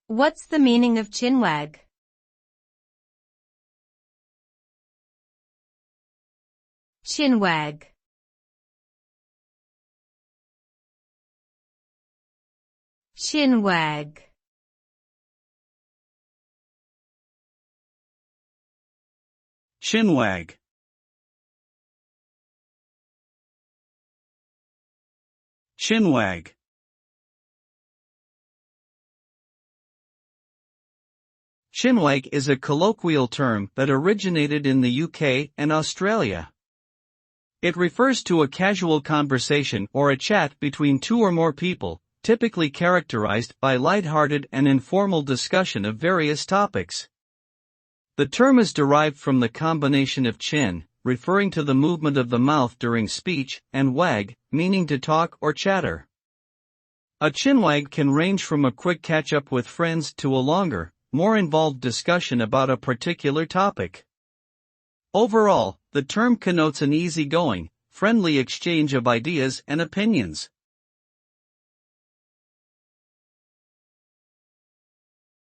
What's the meaning of chinwag? Chinwag. Chinwag. Chinwag. Chinwag. Chinwag is a colloquial term that originated in the UK and Australia. It refers to a casual conversation or a chat between two or more people, typically characterized by light-hearted and informal discussion of various topics. The term is derived from the combination of chin, referring to the movement of the mouth during speech, and wag, meaning to talk or chatter. A chinwag can range from a quick catch-up with friends to a longer, more involved discussion about a particular topic. Overall, the term connotes an easygoing, friendly exchange of ideas and opinions.